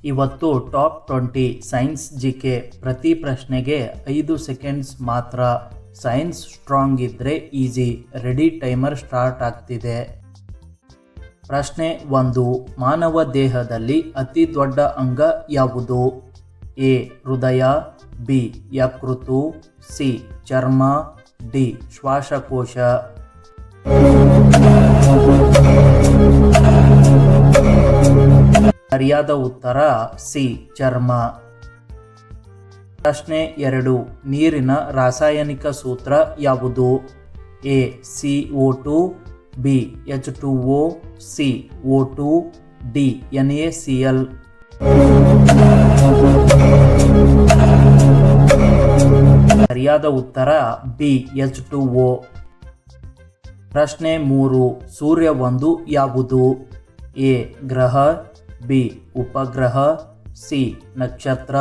ಇವತ್ತು top 20 science GK. ಪ್ರತಿ ಪ್ರಶ್ನೆಗೆ 5 ಸೆಕೆಂಡ್ಸ್ ಮಾತ್ರ. ಸೈನ್ಸ್ ಸ್ಟ್ರಾಂಗ್ ಇದ್ರೆ ಈಸಿ. ರೆಡಿ, ಟೈಮರ್ ಸ್ಟಾರ್ಟ್ ಆಗ್ತಿದೆ. ಪ್ರಶ್ನೆ 1. ಮಾನವ ದೇಹದಲ್ಲಿ ಅತಿ ದೊಡ್ಡ ಅಂಗ ಯಾವುದು? ಎ ಹೃದಯ, ಬಿ ಯಕೃತ್ತು, ಸಿ ಚರ್ಮ, ಡಿ ಶ್ವಾಸಕೋಶ. ಸರಿಯಾದ ಉತ್ತರ ಸಿ ಚರ್ಮ. ಪ್ರಶ್ನೆ 2. ನೀರಿನ ರಾಸಾಯನಿಕ ಸೂತ್ರ ಯಾವುದು? A CO2, B H2O, C O2, D NaCl. ಸರಿಯಾದ ಉತ್ತರ ಬಿ H2O. ಪ್ರಶ್ನೆ 3. ಸೂರ್ಯ ಒಂದು ಯಾವುದು? ಎ ಗ್ರಹ, ಬಿ ಉಪಗ್ರಹ, ಸಿ ನಕ್ಷತ್ರ,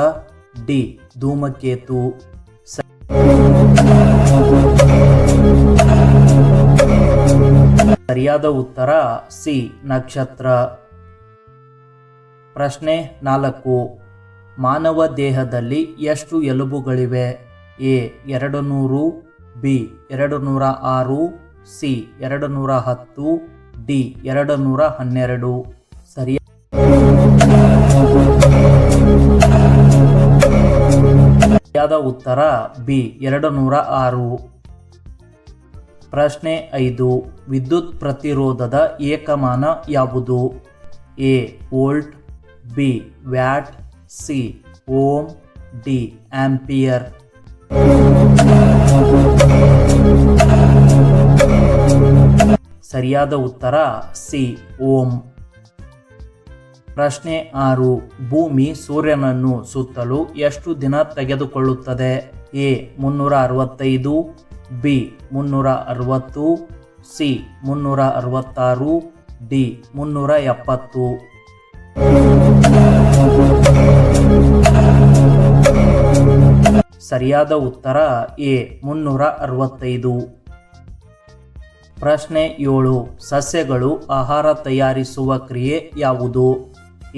ಡಿ ಧೂಮಕೇತು. ಸರಿಯಾದ ಉತ್ತರ ಸಿ ನಕ್ಷತ್ರ. ಪ್ರಶ್ನೆ 4. ಮಾನವ ದೇಹದಲ್ಲಿ ಎಷ್ಟು ಎಲುಬುಗಳಿವೆ? A 200, B 206, C 210, D 212. ಸರಿಯಾದ ಉತ್ತರ ಬಿ 206. ಪ್ರಶ್ನೆ 5. ವಿದ್ಯುತ್ ಪ್ರತಿರೋಧದ ಏಕಮಾನ ಯಾವುದು? A volt, B watt, C ohm, D ampere. ಸರಿಯಾದ ಉತ್ತರ ಸಿ ಓಮ್. ಪ್ರಶ್ನೆ 6. ಭೂಮಿ ಸೂರ್ಯನನ್ನು ಸುತ್ತಲು ಎಷ್ಟು ದಿನ ತೆಗೆದುಕೊಳ್ಳುತ್ತದೆ? A 365, B 360, C 366, D 370. ಸರಿಯಾದ ಉತ್ತರ ಎ 365. ಪ್ರಶ್ನೆ 7. ಸಸ್ಯಗಳು ಆಹಾರ ತಯಾರಿಸುವ ಕ್ರಿಯೆ ಯಾವುದು?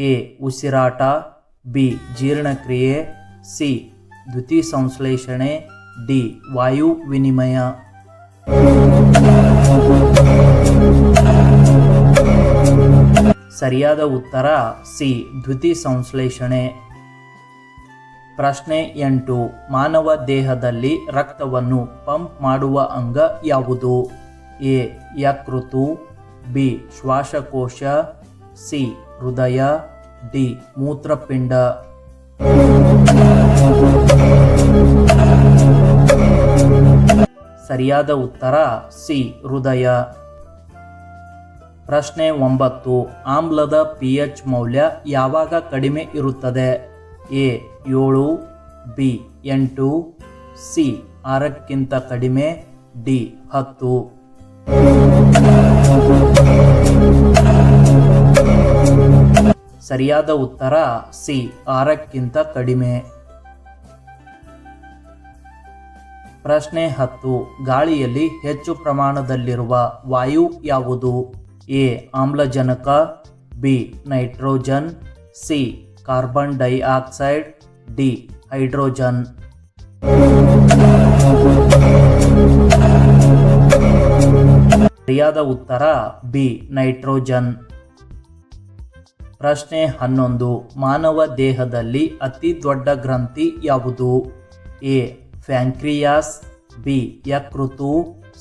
ಎ ಉಸಿರಾಟ, ಬಿ ಜೀರ್ಣಕ್ರಿಯೆ, ಸಿ ದ್ಯುತಿಸಂಶ್ಲೇಷಣೆ, ಡಿ ವಾಯು ವಿನಿಮಯ. ಸರಿಯಾದ ಉತ್ತರ ಸಿ ದ್ಯುತಿಸಂಶ್ಲೇಷಣೆ. ಪ್ರಶ್ನೆ 8. ಮಾನವ ದೇಹದಲ್ಲಿ ರಕ್ತವನ್ನು ಪಂಪ್ ಮಾಡುವ ಅಂಗ ಯಾವುದು? ಎ ಯಕೃತ್ತು, ಬಿ ಶ್ವಾಸಕೋಶ, ಸಿ ಹೃದಯ, ಡಿ ಮೂತ್ರಪಿಂಡ. ಸರಿಯಾದ ಉತ್ತರ ಸಿ ಹೃದಯ. ಪ್ರಶ್ನೆ 9. ಆಮ್ಲದ pH ಮೌಲ್ಯ ಯಾವಾಗ ಕಡಿಮೆ ಇರುತ್ತದೆ? ಎ 7, ಬಿ 8, ಸಿ 6ಕ್ಕಿಂತ ಕಡಿಮೆ, ಡಿ 10. ಸರಿಯಾದ ಉತ್ತರ ಸಿ 6ಕ್ಕಿಂತ ಕಡಿಮೆ. ಪ್ರಶ್ನೆ 10. ಗಾಳಿಯಲ್ಲಿ ಹೆಚ್ಚು ಪ್ರಮಾಣದಲ್ಲಿರುವ ವಾಯು ಯಾವುದು? ಎ ಆಮ್ಲಜನಕ, B nitrogen, C carbon dioxide, D hydrogen. ಸರಿಯಾದ ಉತ್ತರ ಬಿ ನೈಟ್ರೋಜನ್. ಪ್ರಶ್ನೆ 11. ಮಾನವ ದೇಹದಲ್ಲಿ ಅತಿ ದೊಡ್ಡ ಗ್ರಂಥಿ ಯಾವುದು? ಎ ಪ್ಯಾಂಕ್ರಿಯಾಸ್, ಬಿ ಯಕೃತ್ತು,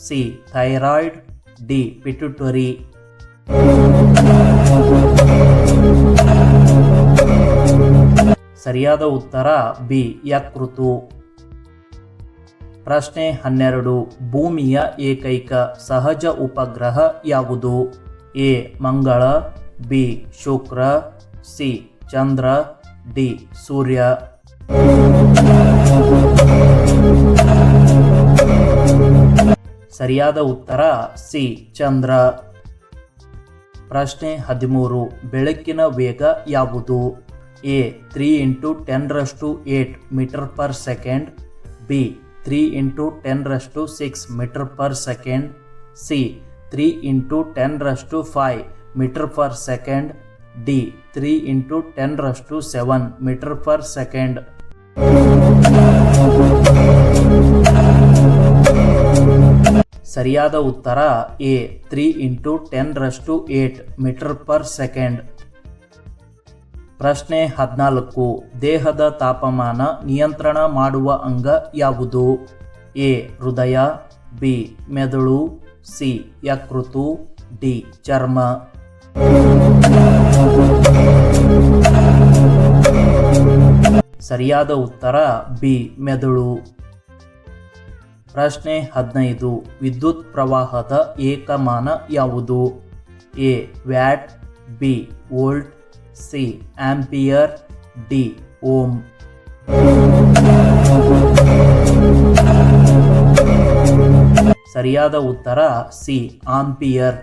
ಸಿ ಥೈರಾಯ್ಡ್, ಡಿ ಪಿಟ್ಯುಟರಿ. ಸರಿಯಾದ ಉತ್ತರ ಬಿ ಯಕೃತ್ತು. ಪ್ರಶ್ನೆ 12. ಭೂಮಿಯ ಏಕೈಕ ಸಹಜ ಉಪಗ್ರಹ ಯಾವುದು? ಎ ಮಂಗಳ, ಬಿ ಶುಕ್ರ, ಸಿ ಚಂದ್ರ, ಡಿ ಸೂರ್ಯ. ಸರಿಯಾದ ಉತ್ತರ ಸಿ ಚಂದ್ರ. ಪ್ರಶ್ನೆ 13. ಬೆಳಕಿನ ವೇಗ ಯಾವುದು? A 3 × 10⁸ metre per second, B 3 × 10⁶ metre per second, C 3 × 10⁵ metre per second, D 3 into 10⁻⁷ metre per second. ಸರಿಯಾದ ಉತ್ತರ A 3 into 10⁸ metre per second. ಪ್ರಶ್ನೆ 14. ದೇಹದ ತಾಪಮಾನ ನಿಯಂತ್ರಣ ಮಾಡುವ ಅಂಗ ಯಾವುದು? ಎ ಹೃದಯ, ಬಿ ಮೆದುಳು, ಸಿ ಯಕೃತ್ತು, ಡಿ ಚರ್ಮ. ಸರಿಯಾದ ಉತ್ತರ ಬಿ ಮೆದುಳು. ಪ್ರಶ್ನೆ 15. ವಿದ್ಯುತ್ ಪ್ರವಾಹದ ಏಕಮಾನ ಯಾವುದು? A watt, B volt, C ampere, D ohm. ಸರಿಯಾದ ಉತ್ತರ ಸಿ ಆಂಪಿಯರ್.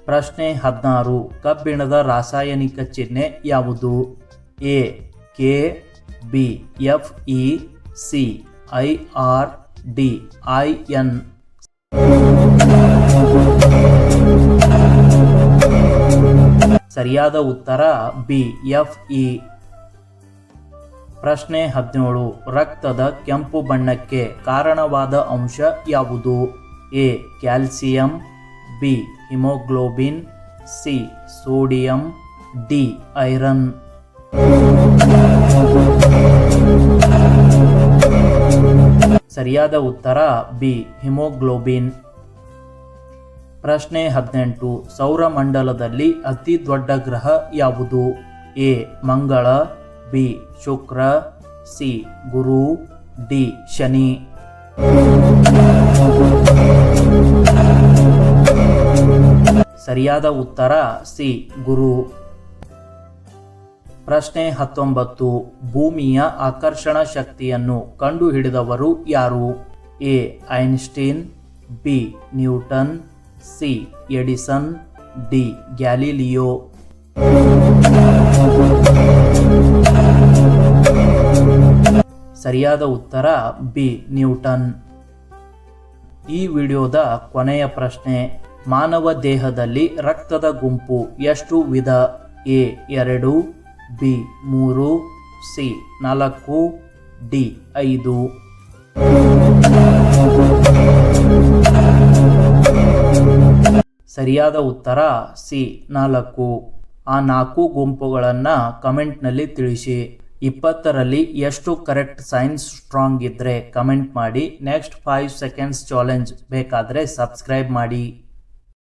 ಪ್ರಶ್ನೆ 16. ಕಬ್ಬಿಣದ ರಾಸಾಯನಿಕ ಚಿಹ್ನೆ ಯಾವುದು? A K, B F E, C IR, D IN. ಸರಿಯಾದ ಉತ್ತರ ಬಿ FE. ಪ್ರಶ್ನೆ 17. ರಕ್ತದ ಕೆಂಪು ಬಣ್ಣಕ್ಕೆ ಕಾರಣವಾದ ಅಂಶ ಯಾವುದು? A calcium, B haemoglobin, C sodium, D iron. ಸರಿಯಾದ ಉತ್ತರ ಬಿ ಹಿಮೋಗ್ಲೋಬಿನ್. ಪ್ರಶ್ನೆ 18. ಸೌರಮಂಡಲದಲ್ಲಿ ಅತಿ ದೊಡ್ಡ ಗ್ರಹ ಯಾವುದು? ಎ ಮಂಗಳ, ಬಿ ಶುಕ್ರ, ಸಿ ಗುರು, ಡಿ ಶನಿ. ಸರಿಯಾದ ಉತ್ತರ ಸಿ ಗುರು. ಪ್ರಶ್ನೆ 19. ಭೂಮಿಯ ಆಕರ್ಷಣ ಶಕ್ತಿಯನ್ನು ಕಂಡುಹಿಡಿದವರು ಯಾರು? A Einstein, B Newton, C Edison, D Galileo. ಸರಿಯಾದ ಉತ್ತರ ಬಿ ನ್ಯೂಟನ್. ಈ ವಿಡಿಯೋದ ಕೊನೆಯ ಪ್ರಶ್ನೆ. ಮಾನವ ದೇಹದಲ್ಲಿ ರಕ್ತದ ಗುಂಪು ಎಷ್ಟು ವಿಧ? A 2, B 3, C 4, D 5. ಸರಿಯಾದ ಉತ್ತರ ಸಿ 4. ಆ 4 ಗುಂಪುಗಳನ್ನು ಕಮೆಂಟ್ನಲ್ಲಿ ತಿಳಿಸಿ. 20ರಲ್ಲಿ ಎಷ್ಟು ಕರೆಕ್ಟ್ ಸೈನ್ಸ್ ಸ್ಟ್ರಾಂಗ್ ಇದ್ದರೆ ಕಮೆಂಟ್ ಮಾಡಿ. ನೆಕ್ಸ್ಟ್ 5 ಸೆಕೆಂಡ್ಸ್ ಚಾಲೆಂಜ್ ಬೇಕಾದರೆ ಸಬ್ಸ್ಕ್ರೈಬ್ ಮಾಡಿ.